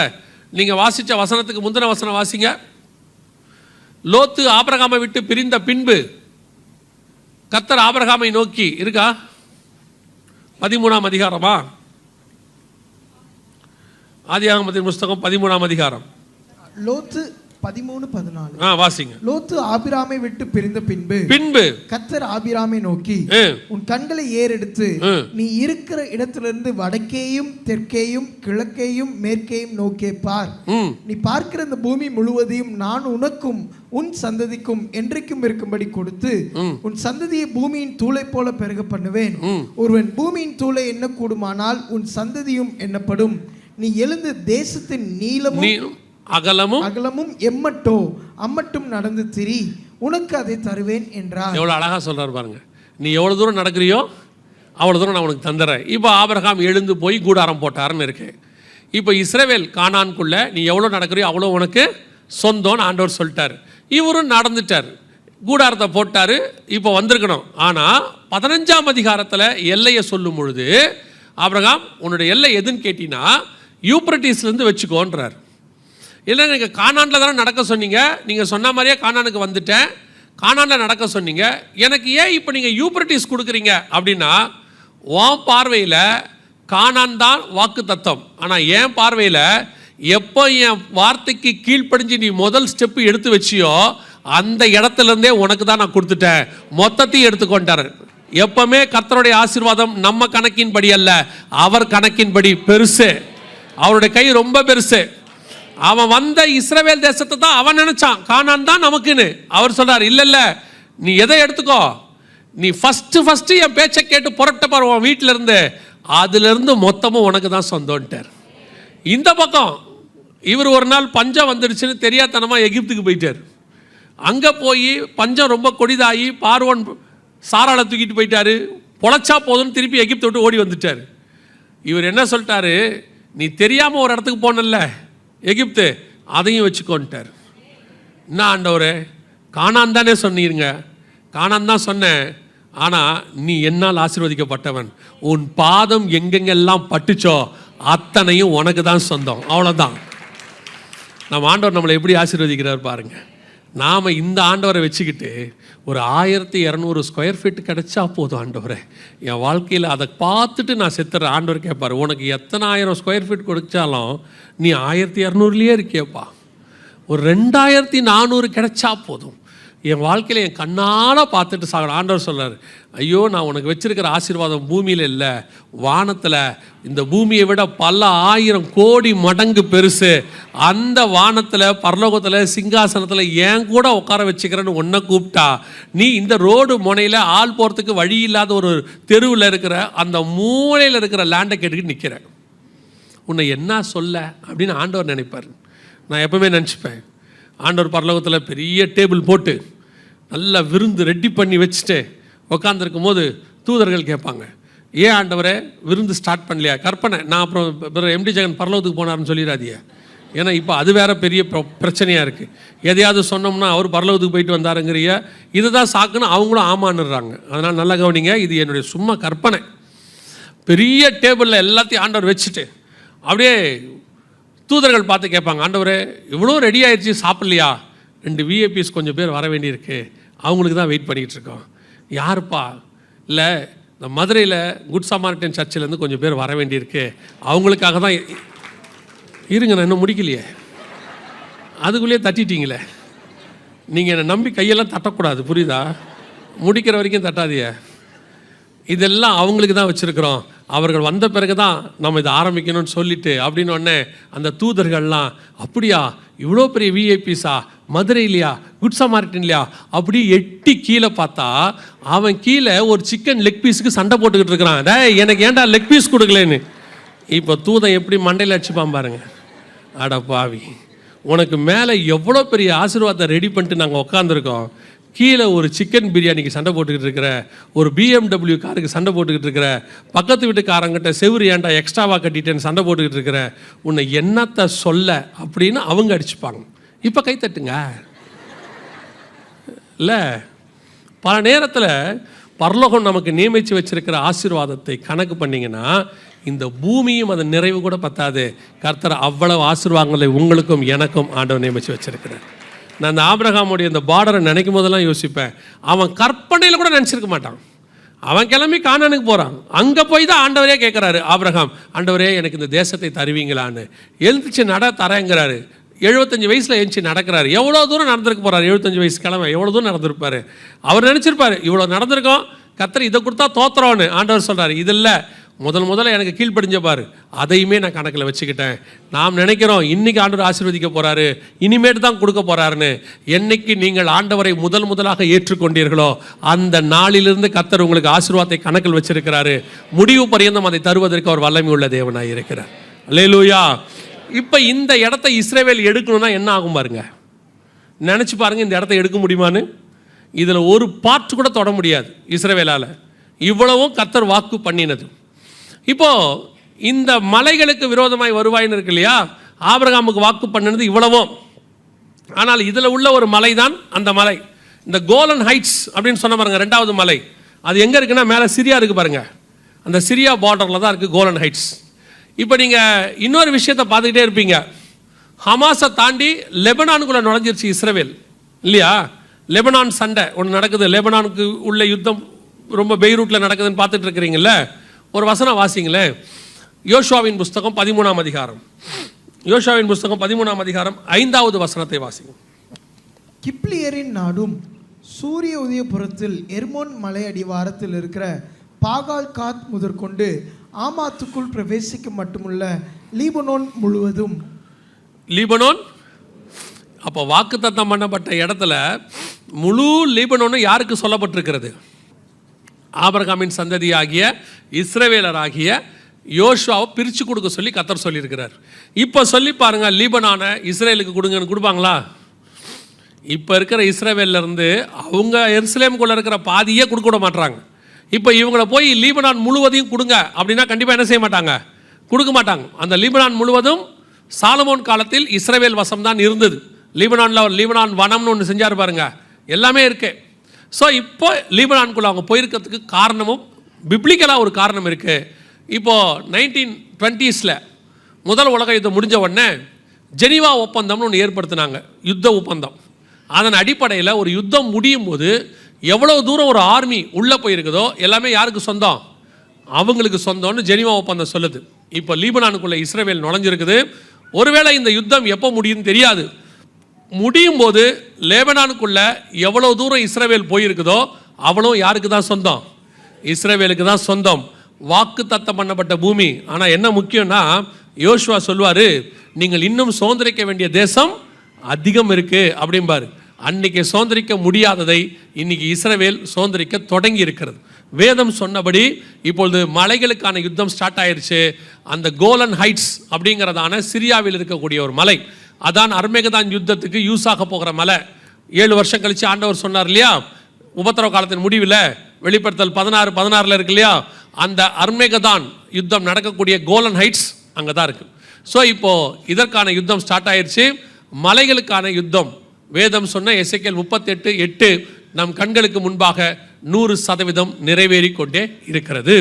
நீங்கள் வாசித்த வசனத்துக்கு முந்தின வசனம் வாசிங்க. லோத்து ஆபிரகாமை விட்டு பிரிந்த பின்பு கர்த்தர் ஆபிரகாமை நோக்கி, இருக்கா 13ஆம் அதிகாரமா? ஆதியாகமத்தின் புஸ்தகம் 13ஆம் அதிகாரம். லோத்து 13:14. வாசிங்க. லோத்து ஆபிராமை விட்டு பிரிந்த பின்பு கர்த்தர் ஆபிராமை நோக்கி, உன் கண்களை ஏறெடுத்து நீ இருக்கிற இடத்திலிருந்து வடக்கேயும் தெற்கேயும் கிழக்கேயும் மேற்கேயும் நோக்கே பார். நீ பார்க்கிற இந்த பூமி முழுவதையும் நான் உனக்கும் உன் சந்ததிக்கும் என்றைக்கும் இருக்கும்படி கொடுத்து உன் சந்ததியை பூமியின் தூளை போல பெருக பண்ணுவேன். ஒருவன் பூமியின் தூளை எண்ண கூடுமானால் உன் சந்ததியும் எண்ணப்படும். நீ எழுந்து தேசத்தின் நீளமும் அகலமும் அம்மட்டும் நடந்து திரி, உனக்கு அதை தருவேன் என்றார். எவ்வளவு அழகா சொல்றாரு பாருங்க. நீ எவ்வளவு தூரம் நடக்கிறியோ அவ்வளவு தூரம் நான் உனக்கு தந்துறேன். இப்போ ஆபிரகாம் எழுந்து போய் கூடாரம் போட்டாருன்னு இருக்கு. இப்போ இஸ்ரவேல் கானான்குள்ள நீ எவ்வளோ நடக்கிறியோ அவ்வளோ உனக்கு சொந்தம்னு ஆண்டவர் சொல்லிட்டார். இவரும் நடந்துட்டார், கூடாரத்தை போட்டார். இப்போ வந்திருக்கணும். ஆனால் 15ஆம் அதிகாரத்தில் எல்லையை சொல்லும் பொழுது ஆபிரகாம் உன்னுடைய எல்லை எதுன்னு கேட்டினா யூப்ரட்டிஸ்லேருந்து வச்சுக்கோன்றார். இல்லை, நீங்கள் கானானில் தானே நடக்க சொன்னீங்க, நீங்கள் சொன்ன மாதிரியே கானானுக்கு வந்துட்டேன், கானானில் நடக்க சொன்னீங்க, எனக்கு ஏன் இப்போ நீங்கள் யூப்ரட்டிஸ் கொடுக்குறீங்க அப்படின்னா, உன் பார்வையில் கானான் தான் வாக்கு தத்தம். ஆனால் என் பார்வையில் எப்போ என் வார்த்தைக்கு கீழ்ப்படிஞ்சு நீ முதல் ஸ்டெப்பு எடுத்து வச்சியோ அந்த இடத்துலேருந்தே உனக்கு தான் நான் கொடுத்துட்டேன், மொத்தத்தையும் எடுத்துக்கொண்டார். எப்பவுமே கர்த்தருடைய ஆசீர்வாதம் நம்ம கணக்கின்படி அல்ல, அவர் கணக்கின்படி பெருசு. அவருடைய கை ரொம்ப பெருசு. அவன் வந்த இஸ்ரவேல் தேசத்தை தான் அவன் நினைச்சான், கானான் தான் நமக்குன்னு. அவர் சொல்றார், இல்ல நீ எதை எடுத்துக்கோ, நீ ஃபர்ஸ்ட் என் பேச்சை கேட்டு புரட்ட பாரு உன் வீட்டில இருந்து, அதுல இருந்து மொத்தமும் உனக்கு தான் சொந்தம்ட்டார். இந்த பக்கம் இவர் ஒரு நாள் பஞ்சம் வந்துடுச்சுன்னு தெரியாதனமா எகிப்துக்கு போயிட்டார். அங்க போய் பஞ்சம் ரொம்ப கொடிதாகி பார்வோன் சாராளை தூக்கிட்டு போயிட்டாரு. பொழைச்சா போதும்னு திருப்பி எகிப்தை விட்டு ஓடி வந்துட்டார். இவர் என்ன சொல்லிட்டாரு, நீ தெரியாம ஒரு இடத்துக்கு போனல்ல எகிப்து, அதையும் வச்சுக்கோன்ட்டார். என்ன ஆண்டவரே, கானான் தானே சொன்னீருங்க, கானான் தான் சொன்னேன், ஆனால் நீ என்னால் ஆசீர்வதிக்கப்பட்டவன், உன் பாதம் எங்கெங்கெல்லாம் பட்டுச்சோ அத்தனையும் உனக்கு தான் சொந்தம். அவ்வளோதான். நம்ம ஆண்டவர் நம்மளை எப்படி ஆசீர்வதிக்கிறார் பாருங்க. நாம் இந்த ஆண்டவரை வச்சுக்கிட்டு ஒரு 1200 ஸ்கொயர் ஃபீட் கிடைச்சா போதும் ஆண்டவரே என் வாழ்க்கையில், அதை பார்த்துட்டு நான் செத்துறேன். ஆண்டவர் கேட்பார், உனக்கு எத்தனை 1000 ஸ்கொயர் ஃபீட் கொடுத்தாலும் நீ 1200லேயே இருக்கியப்பா, ஒரு 2400 கிடைச்சா போதும், என் வாழ்க்கையில் என் கண்ணால் பார்த்துட்டு சாகணும். ஆண்டவர் சொல்கிறார், ஐயோ நான் உனக்கு வச்சிருக்கிற ஆசீர்வாதம் பூமியில் இல்லை, வானத்தில். இந்த பூமியை விட பல 1000 கோடி மடங்கு பெருசு. அந்த வானத்தில் பரலோகத்தில் சிங்காசனத்தில் ஏன் கூட உட்கார வச்சுக்கிறேன்னு உன்னை கூப்பிட்டா, நீ இந்த ரோடு முனையில் ஆள் போகிறதுக்கு வழி இல்லாத ஒரு தெருவில் இருக்கிற அந்த மூலையில் இருக்கிற லேண்டை கேட்டுக்கிட்டு நிற்கிற, உன்னை என்ன சொல்ல அப்படின்னு ஆண்டவர் நினைப்பார். நான் எப்பவுமே நினச்சிப்பேன், ஆண்டவர் பரலோகத்தில் பெரிய டேபிள் போட்டு நல்லா விருந்து ரெடி பண்ணி வச்சுட்டு உட்காந்துருக்கும் போது தூதர்கள் கேட்பாங்க, ஏன் ஆண்டவரே விருந்து ஸ்டார்ட் பண்ணலையா? கற்பனை, நான் அப்புறம் எம்டி ஜெகன் பரலோகத்துக்கு போனார்னு சொல்லிடாதீங்க. ஏன்னா இப்போ அது வேற பெரிய பிரச்சனையாக இருக்குது. எதையாவது சொன்னோம்னா அவர் பரலோகத்துக்கு போயிட்டு வந்தாருங்கிறிய, இதுதான் சாக்குன்னு அவங்களும் ஆமான்னுறாங்க. அதனால் நல்லா கவனிங்க, இது என்னுடைய சும்மா கற்பனை. பெரிய டேபிளில் எல்லாத்தையும் ஆண்டவர் வச்சுட்டு அப்படியே தூதர்கள் பார்த்து கேட்பாங்க, ஆண்டவரே இவ்வளோ ரெடி ஆயிடுச்சு, சாப்பிட்லையா? 2 விஐபிஸ் கொஞ்சம் பேர் வர வேண்டியிருக்கு, அவங்களுக்கு தான் வெயிட் பண்ணிகிட்டு இருக்கோம். யாருப்பா? இல்லை, இந்த மதுரையில் குட் சமாரிட்டன் சர்ச்சிலேருந்து கொஞ்சம் பேர் வர வேண்டியிருக்கு, அவங்களுக்காக தான். இருங்க, நான் இன்னும் முடிக்கலையே, அதுக்குள்ளேயே தட்டிட்டீங்களே. நீங்கள் என்னை நம்பி கையெல்லாம் தட்டக்கூடாது, புரியுதா? முடிக்கிற வரைக்கும் தட்டாதீங்க. இதெல்லாம் அவங்களுக்கு தான் வச்சுருக்கிறோம், அவர்கள் வந்த பிறகு தான் நம்ம இதை ஆரம்பிக்கணும்னு சொல்லிட்டு அப்படின்னு உடனே அந்த தூதர்கள்லாம், அப்படியா இவ்வளோ பெரிய விஐபிஸா, மதுரையிலையா, குட் சமாரிட்டன்லையா, அப்படி எட்டி கீழே பார்த்தா அவன் கீழே ஒரு சிக்கன் லெக் பீஸுக்கு சண்டை போட்டுக்கிட்டு இருக்கிறான். டேய் எனக்கு ஏன்டா லெக் பீஸ் கொடுக்கலன்னு. இப்போ தூதன் எப்படி மண்டையில் அடிச்சுப்பான் பாருங்க. அட பாவி, உனக்கு மேலே எவ்வளோ பெரிய ஆசீர்வாதத்தை ரெடி பண்ணிட்டு நாங்கள் உட்காந்துருக்கோம், கீழே ஒரு சிக்கன் பிரியாணிக்கு சண்டை போட்டுக்கிட்டு இருக்கிற, ஒரு BMW காருக்கு சண்டை போட்டுக்கிட்டு இருக்கிற, பக்கத்து வீட்டுக்காரங்கிட்ட செவுரு ஏன்டா எக்ஸ்ட்ராவாக கட்டிட்டேன்னு சண்டை போட்டுக்கிட்டு இருக்கிற, உன்னை என்னத்தை சொல்ல அப்படின்னு அவங்க அடிச்சுப்பாங்க. இப்போ கை தட்டுங்க. இல்லை, பல நேரத்தில் பரலோகம் நமக்கு நியமித்து வச்சிருக்கிற ஆசீர்வாதத்தை கணக்கு பண்ணிங்கன்னா இந்த பூமியும் அதன் நிறைவு கூட பத்தாது. கர்த்தர் அவ்வளவு ஆசீர்வாதங்களை உங்களுக்கும் எனக்கும் ஆண்டவர் நியமித்து வச்சிருக்கிறார். நான் அந்த ஆபிரகாமுடைய இந்த பார்டரை நினைக்கும் போதெல்லாம் யோசிப்பேன், அவன் கற்பனையில் கூட நினச்சிருக்க மாட்டான். அவன் கிளம்பி கானானுக்கு போகிறான். அங்கே போய் தான் ஆண்டவரே கேட்குறாரு, ஆபிரகாம் ஆண்டவரே எனக்கு இந்த தேசத்தை தருவீங்களான்னு. எழுந்துச்சு நட தரேங்கிறாரு. 75 வயசில் எழுந்துச்சு நடக்கிறாரு. எவ்வளோ தூரம் நடந்திருக்க போகிறார்? 75 வயசு கிழமை எவ்வளோ தூரம் நடந்திருப்பார்? அவர் நினச்சிருப்பார் இவ்வளோ நடந்திருக்கோம், கர்த்தர் இதை கொடுத்தா தோத்துறோன்னு. ஆண்டவர் சொல்கிறார், இது இல்லை, முதல்ல எனக்கு கீழ்ப்படிஞ்ச பாரு, அதையுமே நான் கணக்கில் வச்சுக்கிட்டேன். நாம் நினைக்கிறோம் இன்றைக்கி ஆண்டவர் ஆசீர்வதிக்க போகிறாரு, இனிமேட்டு தான் கொடுக்க போகிறாருன்னு. என்னைக்கு நீங்கள் ஆண்டவரை முதலாக ஏற்றுக்கொண்டீர்களோ அந்த நாளிலிருந்து கர்த்தர் உங்களுக்கு ஆசீர்வாதத்தை கணக்கில் வச்சிருக்கிறாரு. முடிவு பரியந்தம் அதை தருவதற்கு அவர் வல்லமை உள்ள தேவனாக இருக்கிறார். அல்லேலூயா. இப்போ இந்த இடத்த இஸ்ரவேல் எடுக்கணும்னா என்ன ஆகும் பாருங்க. நினச்சி பாருங்க, இந்த இடத்த எடுக்க முடியுமான்னு. இதில் ஒரு பார்ட் கூட தொட முடியாது இஸ்ரவேலால். இவ்வளவும் கர்த்தர் வாக்கு பண்ணினது. இப்போது இந்த மலைகளுக்கு விரோதமாய் வருவாயின்னு இருக்கு இல்லையா, ஆபிரகாமுக்கு வாக்கு பண்ணினது இவ்வளவும். ஆனால் இதில் உள்ள ஒரு மலை தான் அந்த மலை, இந்த கோலன் ஹைட்ஸ் அப்படின்னு சொன்ன பாருங்க, 2வது மலை. அது எங்கே இருக்குன்னா மேலே சிரியா இருக்குது பாருங்க, அந்த சிரியா பார்டரில் தான் இருக்குது கோலன் ஹைட்ஸ். இப்போ நீங்கள் இன்னொரு விஷயத்தை பார்த்துக்கிட்டே இருப்பீங்க, ஹமாஸை தாண்டி லெபனானுக்குள்ளே நுழைஞ்சிருச்சு இஸ்ரவேல் இல்லையா. லெபனான் சண்டை ஒன்று நடக்குது, லெபனானுக்கு உள்ள யுத்தம் ரொம்ப பெய்ரூட்டில் நடக்குதுன்னு பார்த்துட்டு இருக்கிறீங்கள. ஒரு வசனம் வாசிங்களேன், யோசுவாவின் புஸ்தகம் 13ஆம் அதிகாரம். யோசுவாவின் புஸ்தகம் 13ஆம் அதிகாரம் 5வது வசனத்தை வாசிங்க. கிப்லியரின் நாடும் சூரிய உதயபுரத்தில் எர்மோன் மலை அடிவாரத்தில் இருக்கிற பாகால் காத் முதற்கொண்டு ஆமாத்துக்குள் பிரவேசிக்க மட்டுமுள்ள லீபனோன் முழுவதும். லீபனோன் அப்போ வாக்குத்தத்தம் பண்ணப்பட்ட இடத்துல முழு லீபனோன்னு யாருக்கு சொல்லப்பட்டிருக்கிறது? ஆபிரகாமின் சந்ததியாகிய இஸ்ரவேலராகிய யோசுவாவை பிரித்து கொடுக்க சொல்லி கர்த்தர் சொல்லியிருக்கிறார். இப்போ சொல்லி பாருங்க, லீபனான இஸ்ரேலுக்கு கொடுங்கன்னு கொடுப்பாங்களா? இப்போ இருக்கிற இஸ்ரவேலிருந்து அவங்க எருசலேமுக்குள்ளே இருக்கிற பாதியே கொடுக்க விட மாட்டாங்க. இப்போ இவங்கள போய் லீபனான் முழுவதையும் கொடுங்க அப்படின்னா கண்டிப்பாக என்ன செய்ய மாட்டாங்க? கொடுக்க மாட்டாங்க. அந்த லீபனான் முழுவதும் சாலமோன் காலத்தில் இஸ்ரவேல் வசம்தான் இருந்தது. லீபனான் வனம்னு ஒன்று செஞ்சார் பாருங்க, எல்லாமே இருக்கு. ஸோ இப்போ லீபனானுக்குள்ள அவங்க போயிருக்கிறதுக்கு காரணமும் பிப்ளிக்கலாக ஒரு காரணம் இருக்குது. இப்போது 1920s முதல் உலக யுத்தம் முடிஞ்ச உடனே ஜெனீவா ஒப்பந்தம்னு ஒன்று ஏற்படுத்தினாங்க, யுத்த ஒப்பந்தம். அதன் அடிப்படையில் ஒரு யுத்தம் முடியும் போது எவ்வளோ தூரம் ஒரு ஆர்மி உள்ளே போயிருக்குதோ எல்லாமே யாருக்கு சொந்தம்? அவங்களுக்கு சொந்தம்னு ஜெனீவா ஒப்பந்தம் சொல்லுது. இப்போ லீபனானுக்குள்ளே இஸ்ரவேல் நுழைஞ்சிருக்குது. ஒருவேளை இந்த யுத்தம் எப்போ முடியும்னு தெரியாது. முடியும் போது லெபனானுக்குள்ள எவ்வளோ தூரம் இஸ்ரவேல் போயிருக்குதோ அவ்வளோ யாருக்கு தான் சொந்தம்? இஸ்ரவேலுக்கு தான் சொந்தம். வாக்கு தத்தம் பண்ணப்பட்ட பூமி. ஆனால் என்ன முக்கியம்னா, யோசுவா சொல்வார், நீங்கள் இன்னும் சுதந்திரிக்க வேண்டிய தேசம் அதிகம் இருக்குது அப்படிம்பாரு. அன்னைக்கு சுதந்திரிக்க முடியாததை இன்னைக்கு இஸ்ரவேல் சுதந்திரிக்க தொடங்கி இருக்கிறது. வேதம் சொன்னபடி இப்பொழுது மலைகளுக்கான யுத்தம் ஸ்டார்ட் ஆயிடுச்சு. அந்த கோலன் ஹைட்ஸ் அப்படிங்கிறதான சிரியாவில் இருக்கக்கூடிய ஒரு மலை, அதான் அர்மேகதான் யுத்தத்துக்கு யூஸ் ஆக போகிற மலை. 7 வருஷம் கழித்து ஆண்டவர் சொன்னார் இல்லையா, உபத்திரவ காலத்தின் முடிவில், வெளிப்படுத்தல் 16:16 இருக்கு இல்லையா, அந்த அர்மேகதான் யுத்தம் நடக்கக்கூடிய கோலன் ஹைட்ஸ் அங்கே தான் இருக்குது. ஸோ இப்போது இதற்கான யுத்தம் ஸ்டார்ட் ஆயிடுச்சு, மலைகளுக்கான யுத்தம். வேதம் சொன்ன எசேக்கியேல் 38:8 நம் கண்களுக்கு முன்பாக 100% நிறைவேறி கொண்டே இருக்கிறது.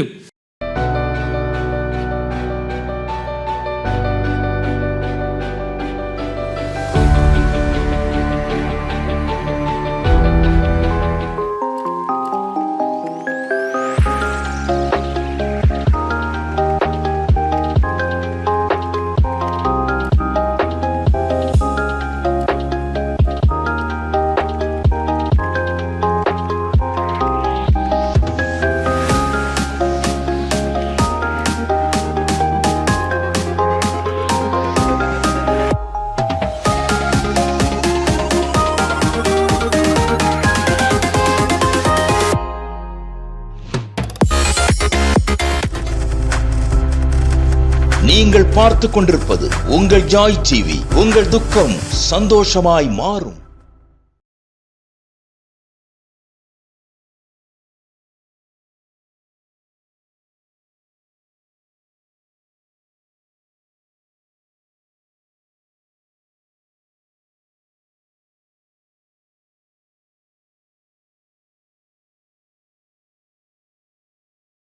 நீங்கள் பார்த்துக் கொண்டிருப்பது உங்கள் ஜாய் டிவி. உங்கள் துக்கம் சந்தோஷமாய் மாறும்.